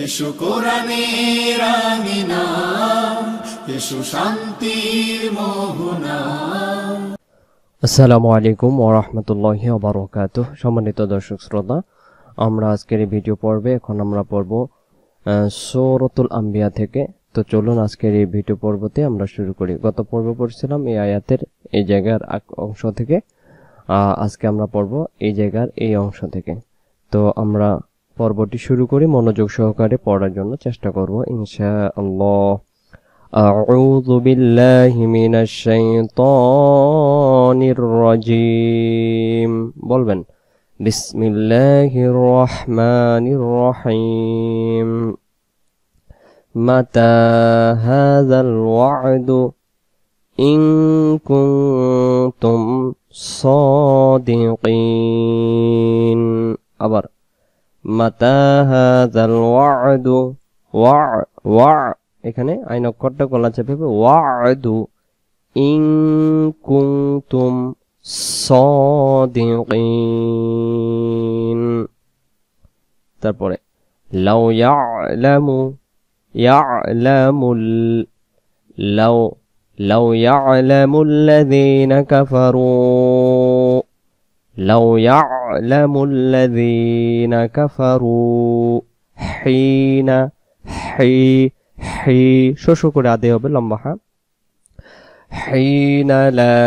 এসো কোরআনের আঙিনা, এসো শান্তির মোহনা। আসসালামু আলাইকুম ওয়া রাহমাতুল্লাহি ওয়া বারাকাতুহু। সম্মানিত দর্শক শ্রোতা, আমরা আজকের এই ভিডিও পর্বে এখন আমরা পড়ব সূরাতুল আম্বিয়া থেকে। তো চলুন আজকের এই ভিডিও পর্বতে আমরা শুরু করি। গত পর্বে পড়ছিলাম এই আয়াতের এই জায়গার অংশ থেকে, আজকে আমরা পড়ব এই জায়গার এই অংশ থেকে। তো আমরা পর্বটি শুরু করি, মনোযোগ সহকারে পড়ার জন্য চেষ্টা করব ইনশাআল্লাহ। أعوذ بالله من الشيطان الرجيم বলবেন بسم الله الرحمن الرحيم متى هذا الوعد إن كنتم صادقين আবার متى هذا الوعد এখানে আইন অক্ষরটা গলা চেপে ওয়াদু ইন কুনতুম সাদিকিন। তারপরে লাউ ইয়ালামুল্লাযীনা কাফারু হিনা শো করে আদে হবে লম্বা হা। হিনা লা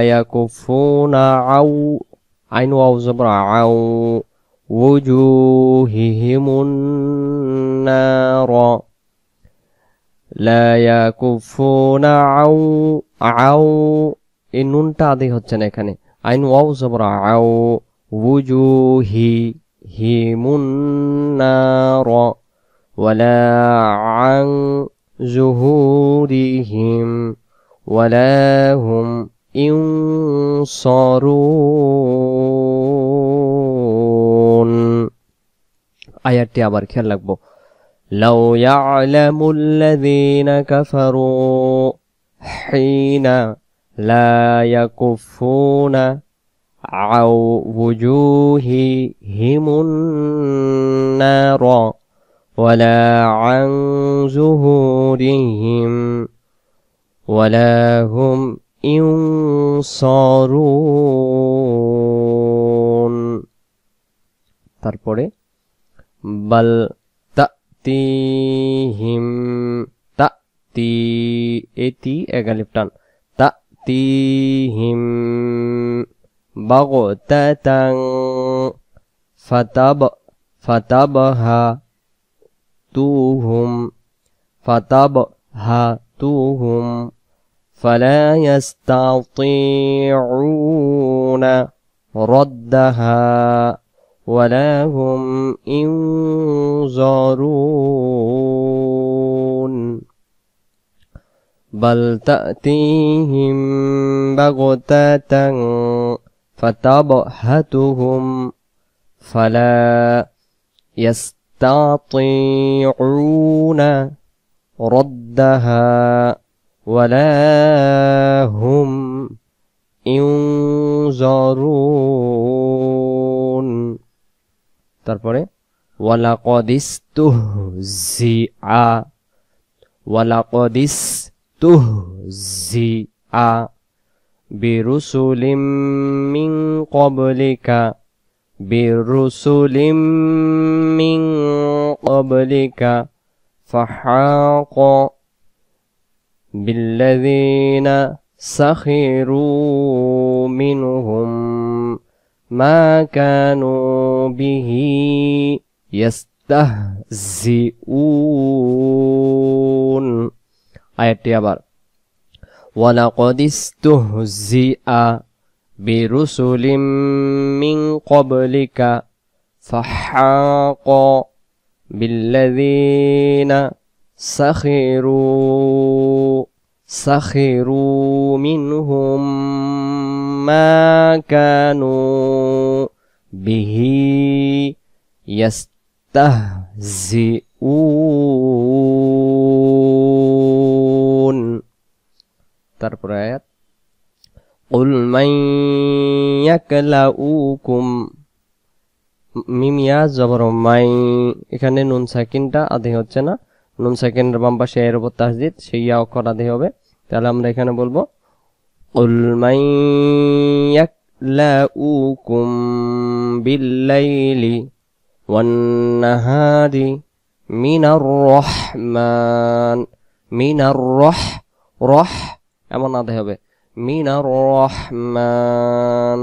ইয়াকুফুনা আউ আইন ওয়াও জবর আউ ওজুহিহিমুন নার লা ইয়াকুফুনা আউ এই নুনটা আদে হচ্ছে না এখানে, আইন ওয়াও জবর আউ وجوههم النار ولا عن ظهورهم ولا هم ينصرون। আয়াতটি আবার খেয়াল রাখবো। لو يعلم الذين كفروا حين لا يكفون عن وجوههم النار ولا عن ظهورهم ولا هم ينصرون। তারপরে বাল তাতিহিম এটি একালিফ টান তাতিহিম বাগতাতান ফাতাবহাতুহুম ফালা ইস্তাতিউনা রাদ্দাহা ওয়ালা হুম ইনজারুন। বাল তাতিহিম বাগতাতান فتبهتهم فلا يستطيعون ردها ولا هم ينظرون। তারপরে ওয়ালাকাদ ইস্তুহজিআ برسل من قبلك فحاق بالذين سخروا منهم ما كانوا به يستهزئون। আয়াতটি আবার وَلَقَدِ اسْتُهْزِئَ بِرُسُلٍ مِّن قَبْلِكَ فَحَاقَ بِالَّذِينَ سَخِرُوا مِنْهُمْ مَا كَانُوا بِهِ يَسْتَهْزِئُونَ। তারপর আয়াত কুল মান ইয়াকলাউকুম মিম ইয়া জবর মাই, এখানে নুন সাকিনটা আদি হচ্ছে না, নুন সাকিনের বাম পাশে এর উপর তাসদিদ, সেই ইয়া অক্ষর আদি হবে। তাহলে আমরা এখানে বলবো কুল মান ইয়াকলাউকুম বিল্লাইলি ওয়ান নাহারি মিনার রহমান, মিনার রহ এমন আদি হবে, মিনার রহমান।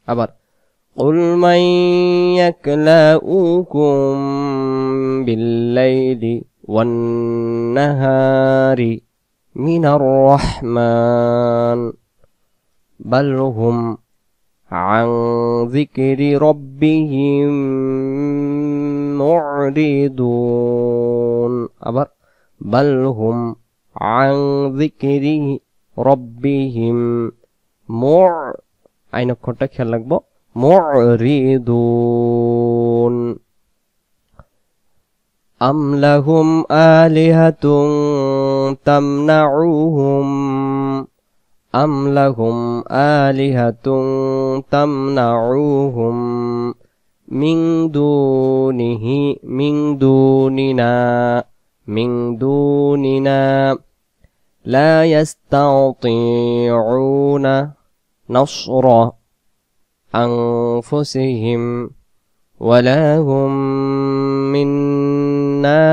আবার কুল মান ইয়াকলাউকুম বিল্লাইলি ওয়ান নাহারি মিনার রহমান বাল হুম আন যিকরি রাব্বিহিম মুরিদুন। আবার বাল হুম আন যিকরি রাব্বিহিম আইন অক্ষরটা খেয়াল রাখবো, মুরিদুন। আম লাহুম আলিহাতুন তামনাউহুম, আম লাহুম আলিহাতুন তামনাউহুম মিন দুনিহি মিন দুনিনা মিন দুনিনা লা ইয়াস্তাতিউনা নাসরা আনফুসিহিম ওয়ালা হুম মিন্না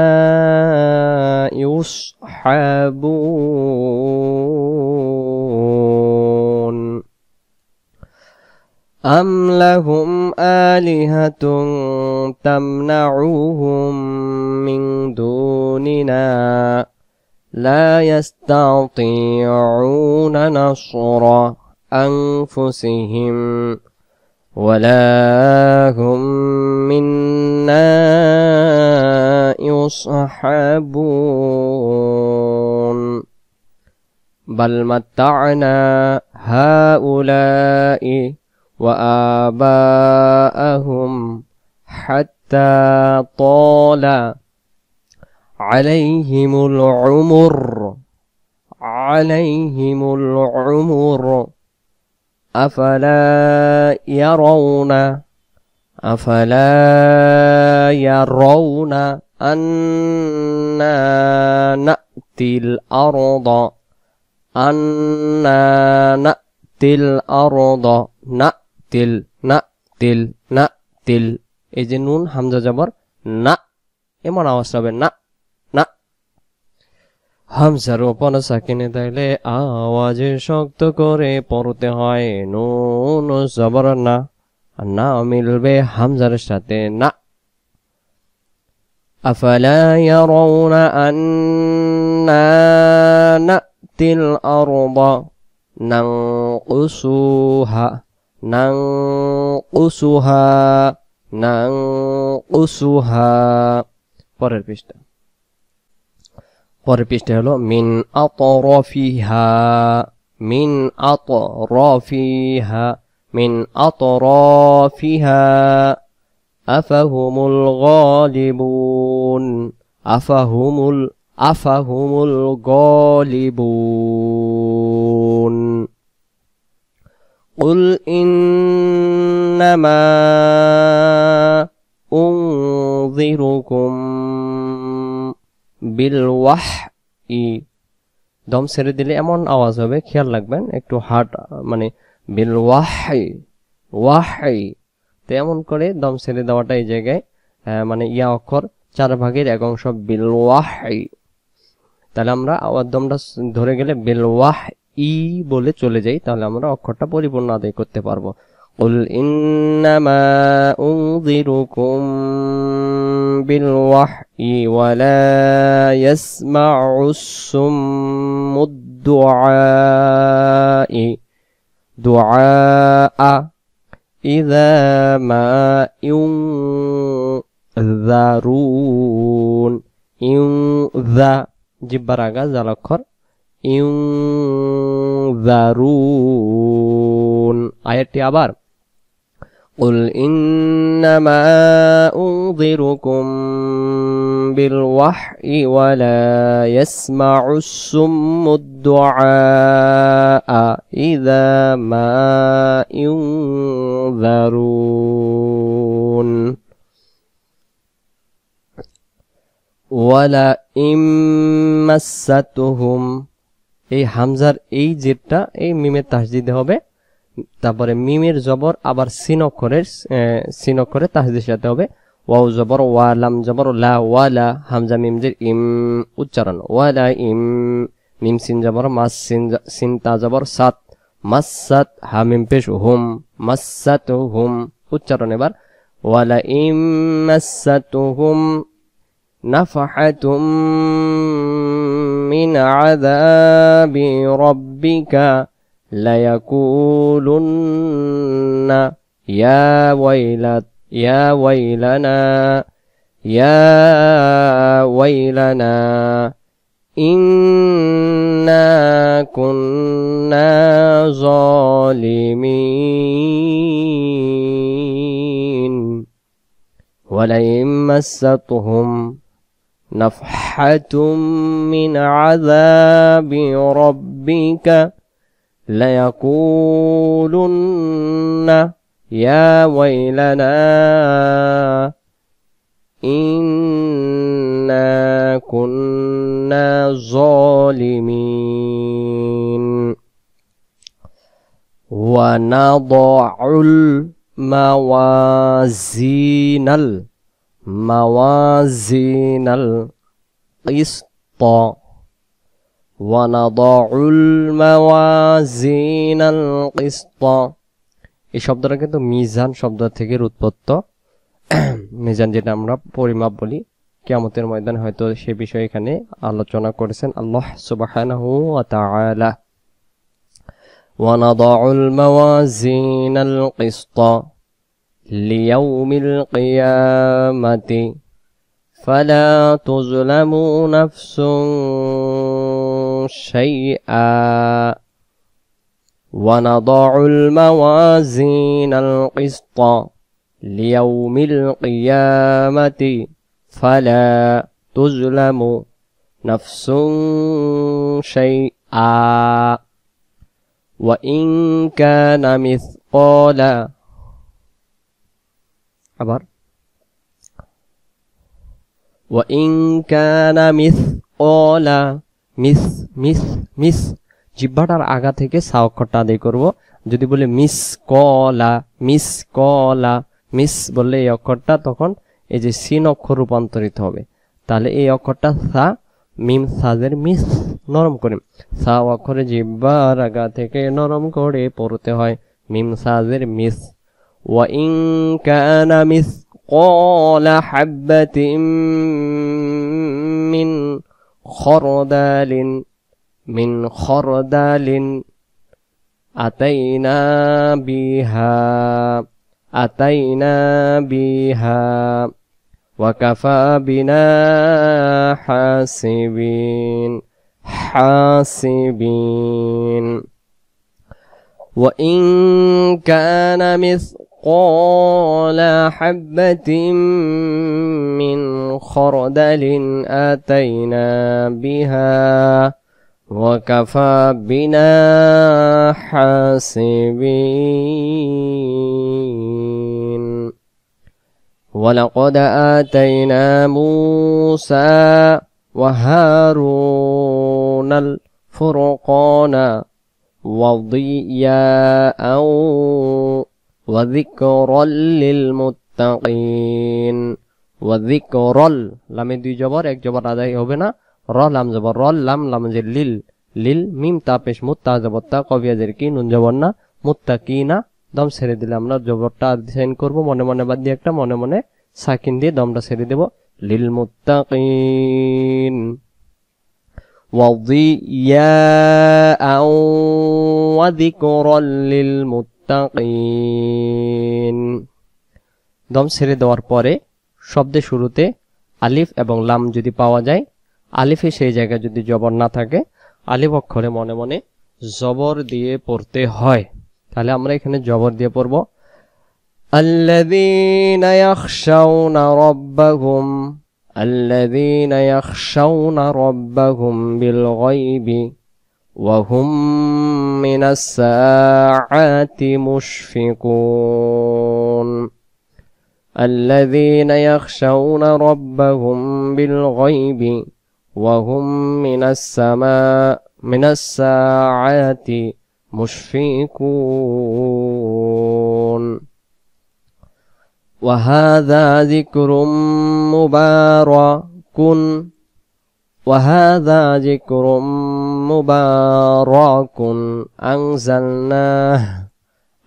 ইউসহাবুন। আম লাহুম আলিহাতুন তামনাউহুম মিন দুনিনা লা ইয়াস্তাতিউনা নাসরা আনফুসিহিম ওয়ালা হুম মিন্না ইউসহাবুন। বাল মাত্তা'না হাউলা'i ওয়া আবাআহুম হাত্তা তালা আলাইহিমুল উমর আলাইহিমুল উমর আফালা ইয়ারাউনা আন্না না'তিল আরদা না'তিল, এই যে নুন হামজা জবর না, এমন আওয়াজ হবে না না। হামজার উপর সাকিনে দিলে আওয়াজ শক্ত করে পড়তে হয়, নুন জবর না, না মিলবে হামজার সাথে না। আফালা ইয়ারাউনা আন্না না'তিল আরদা নানকুসুহা। পরের পৃষ্ঠা হলো মিন আতরাফিহা আফাহুমুল গালিবুন আফাহুমুল গালিবুন। কুল ইন্নামা উনযিরুকুম বিল ওয়াহই, দম ছেড়ে দিলে এমন আওয়াজ হবে, খেয়াল রাখবেন, একটু হার্ড, মানে বিল ওয়াহই তো এমন করে দম ছেড়ে দেওয়াটা এই জায়গায় মানে ইয়া অক্ষর 4 ভাগের 1 অংশ বিল ওয়াহই। তাহলে আমরা আওয়াজ দমটা ধরে গেলে বিল ওয়াহই বলে চলে যাই, তাহলে আমরা অক্ষরটা পরিপূর্ণ আদায় করতে পারবো। কুল ইন্নামা উনযিরুকুম বিল ওয়াহই ওয়া লা ইয়াসমাউস সুম্মুদ দুআ ইযা মা ইউনযারুন। ইউনযা জিব্বার আগা জাল অক্ষর, ইউনযারুন। আয়াতটি আবার قل إنما أنذركم بالوحي ولا يسمع الصم الدعاء إذا ما ينذرون ওয়ালা ইম্মাসাতুহুম এই হামজার এই জেরটা এই মিমের তাসদিদ হবে তারপরে মিমের জবর আবার সিন অক্ষরে তাসদিদ সাথে হবে ওয়াও জবর ওয়া লাম জবর লা ওয়ালা হামজা মিম জের ইম উচ্চারণ ওয়ালা ইম মিম সিন জবর মাস সিন তা জবর সাত মাসাত হা মিম পেশ হুম মাসাতুহুম উচ্চারণ এবার ওয়ালা ইম্মাসাতুহুম نفحة من عذاب ربك ليقولن يا ويلنا إنا كنا ظالمين ولئن مستهم نفحة من عذاب ربك ليقولن يا ويلنا إنا كنا ظالمين ونضع الموازين القسط ونضع الموازين القسط এই শব্দটা কিন্তু মিজান শব্দ থেকে উৎপত্ত মিজান যেটা আমরা পরিমাপ বলি কিয়ামতের ময়দানে হয়তো সে বিষয়ে এখানে আলোচনা করেছেন আল্লাহ সুবহানাহু ওয়া তাআলা ونضع الموازين القسط ليوم القيامة فلا تظلم نفس شيئا ونضع الموازين القسط ليوم القيامة فلا تظلم نفس شيئا وإن كان مثقال আবার وإن كان مثقال মিস জিহ্বাটার আগা থেকে সা অক্ষরটা আদায় করব যদি বলে মিস বললে এই অক্ষরটা তখন এই যে সিন অক্ষর রূপান্তরিত হবে তাহলে এই অক্ষরটা সা মিম সাজের মিস নরম করে সা অক্ষরে জিহ্বার আগা থেকে নরম করে পড়তে হয় মিম সাজের মিস وإن كان مثقال حبة من خردل أتينا بها وكفى بنا حاسبين وإن كان مثقال حبة من خردل أتينا بها وكفى بنا حاسبين ولقد آتينا موسى وهارون الفرقان وضياء وذكرا للمتقين وذكرا লামে দুই জবর এক জবর আদায় হবে না র লাম জবর রল লাম লাম জের লিল মিম তা পেশ মুত্তা জবর তা কবিয়াজের কি নুন জবর না মুত্তাকিনা দম ছেড়ে দিলে আমরা জবরটা সাইন করব মনে মনে বাদ দিয়ে একটা মনে মনে সাকিন দিয়ে দমটা ছেড়ে দেব লিল মুত্তাকিন وضياء وذكرا للمتقين দম ছেড়ে দেওয়ার পরে শব্দের শুরুতে আলিফ এবং লাম যদি পাওয়া যায় আলিফে সেই জায়গায় যদি জবর না থাকে আলিফ অক্ষরে মনে মনে জবর দিয়ে পড়তে হয় তাহলে আমরা এখানে জবর দিয়ে পড়ব الذين يخشون ربهم بالغيب وهم من الساعة مشفقون الذين يخشون ربهم بالغيب وهم من الساعة مشفقون وهذا ذكر مبارك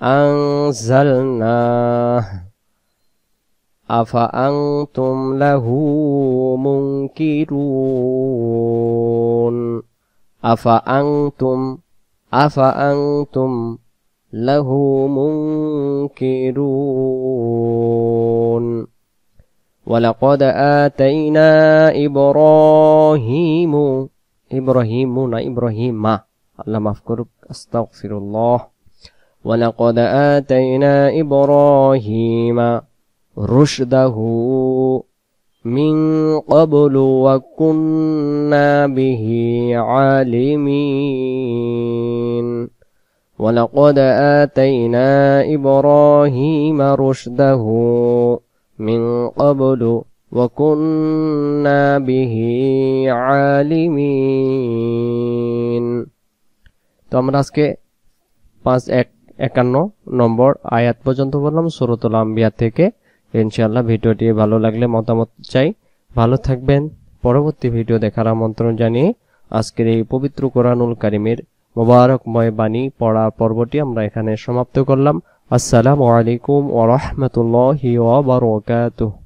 أنزلناه أفأنتم له منكرون أفأنتم له منكرون ولقد آتينا إبراهيم الله مفكرك أستغفر الله ولقد آتينا إبراهيم رشده من قبل وكنا به عالمين ولقد آتينا إبراهيم رشده من قبل وكنا به عالمين তো আমরা আজকে 51 নম্বর আয়াত পর্যন্ত বললাম সূরাতুল আম্বিয়া থেকে। ইনশাআল্লাহ ভিডিওটি ভালো লাগলে মতামত চাই। ভালো থাকবেন। পরবর্তী ভিডিও দেখার আমন্ত্রণ জানিয়ে আজকের এই পবিত্র কোরআনুল কারীমের মোবারকময় বাণী পড়ার পর্বটি আমরা এখানে সমাপ্ত করলাম। আসসালামু আলাইকুম ওয়া রাহমাতুল্লাহি ওয়া বারাকাতুহু।